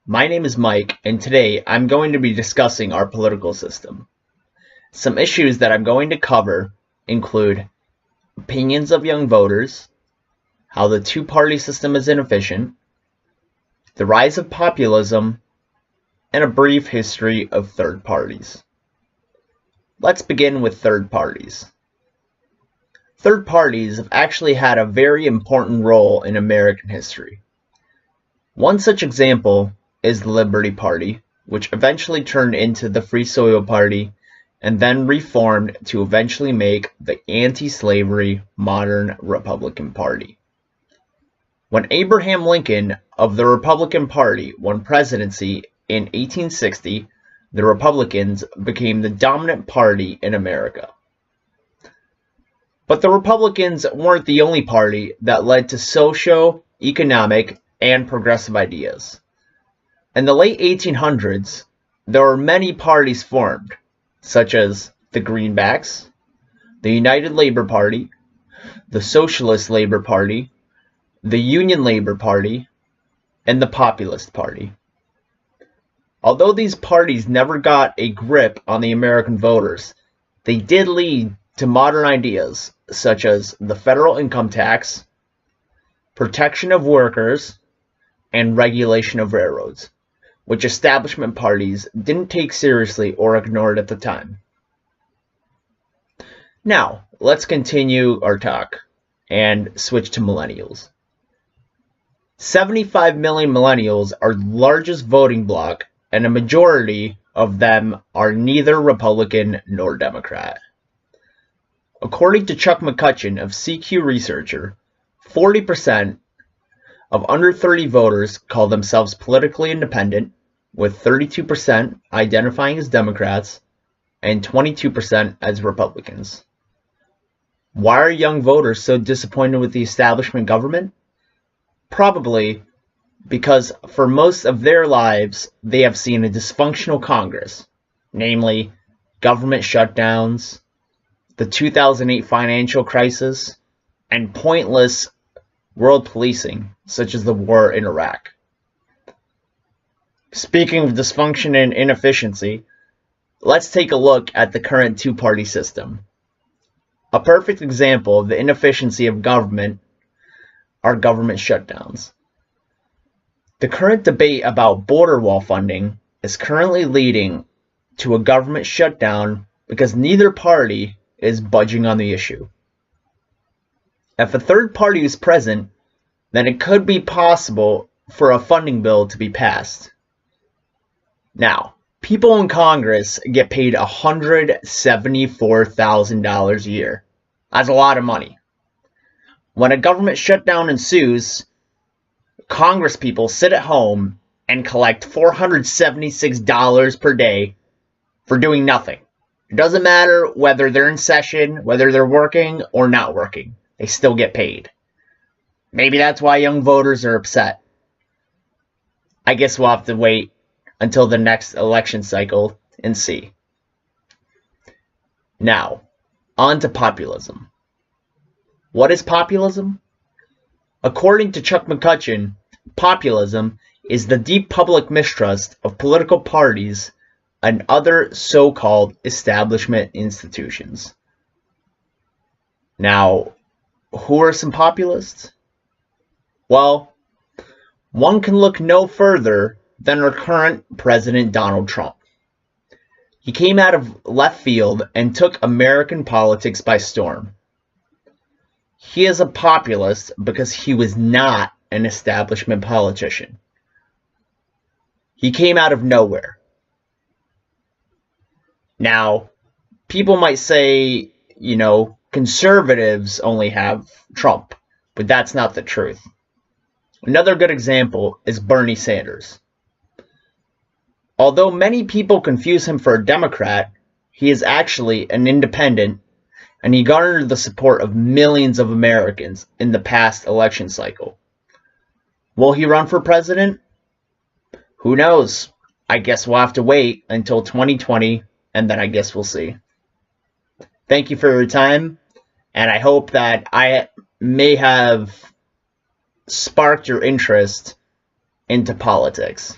My name is Mike, and today I'm going to be discussing our political system. Some issues that I'm going to cover include opinions of young voters, how the two-party system is inefficient, the rise of populism, and a brief history of third parties. Let's begin with third parties. Third parties have actually had a very important role in American history. One such example is the Liberty Party, which eventually turned into the Free Soil Party and then reformed to eventually make the anti-slavery modern Republican Party. When Abraham Lincoln of the Republican Party won presidency in 1860, the Republicans became the dominant party in America. But the Republicans weren't the only party that led to social, economic, and progressive ideas. In the late 1800s, there were many parties formed, such as the Greenbacks, the United Labor Party, the Socialist Labor Party, the Union Labor Party, and the Populist Party. Although these parties never got a grip on the American voters, they did lead to modern ideas such as the federal income tax, protection of workers, and regulation of railroads, which establishment parties didn't take seriously or ignored at the time. Now, let's continue our talk and switch to millennials. 75 million millennials are the largest voting bloc, and a majority of them are neither Republican nor Democrat. According to Chuck McCutcheon of JCC-Research, 40% of under 30 voters call themselves politically independent, with 32% identifying as Democrats and 22% as Republicans. Why are young voters so disappointed with the establishment government? Probably because for most of their lives they have seen a dysfunctional Congress, namely government shutdowns, the 2008 financial crisis, and pointless world policing, such as the war in Iraq. Speaking of dysfunction and inefficiency, let's take a look at the current two-party system. A perfect example of the inefficiency of government are government shutdowns. The current debate about border wall funding is currently leading to a government shutdown because neither party is budging on the issue. If a third party is present, then it could be possible for a funding bill to be passed. Now, people in Congress get paid $174,000 a year. That's a lot of money. When a government shutdown ensues, Congress people sit at home and collect $476 per day for doing nothing. It doesn't matter whether they're in session, whether they're working or not working. They still get paid. Maybe that's why young voters are upset. I guess we'll have to wait until the next election cycle and see. Now, on to populism. What is populism? According to Chuck McCutcheon, populism is the deep public mistrust of political parties and other so-called establishment institutions. Now, who are some populists? Well, one can look no further than our current President Donald Trump. He came out of left field and took American politics by storm. He is a populist because he was not an establishment politician. He came out of nowhere. Now, people might say, conservatives only have Trump, but that's not the truth. Another good example is Bernie Sanders. Although many people confuse him for a Democrat, he is actually an independent, and he garnered the support of millions of Americans in the past election cycle. Will he run for president? Who knows? I guess we'll have to wait until 2020, and then I guess we'll see. Thank you for your time, and I hope that I may have sparked your interest into politics.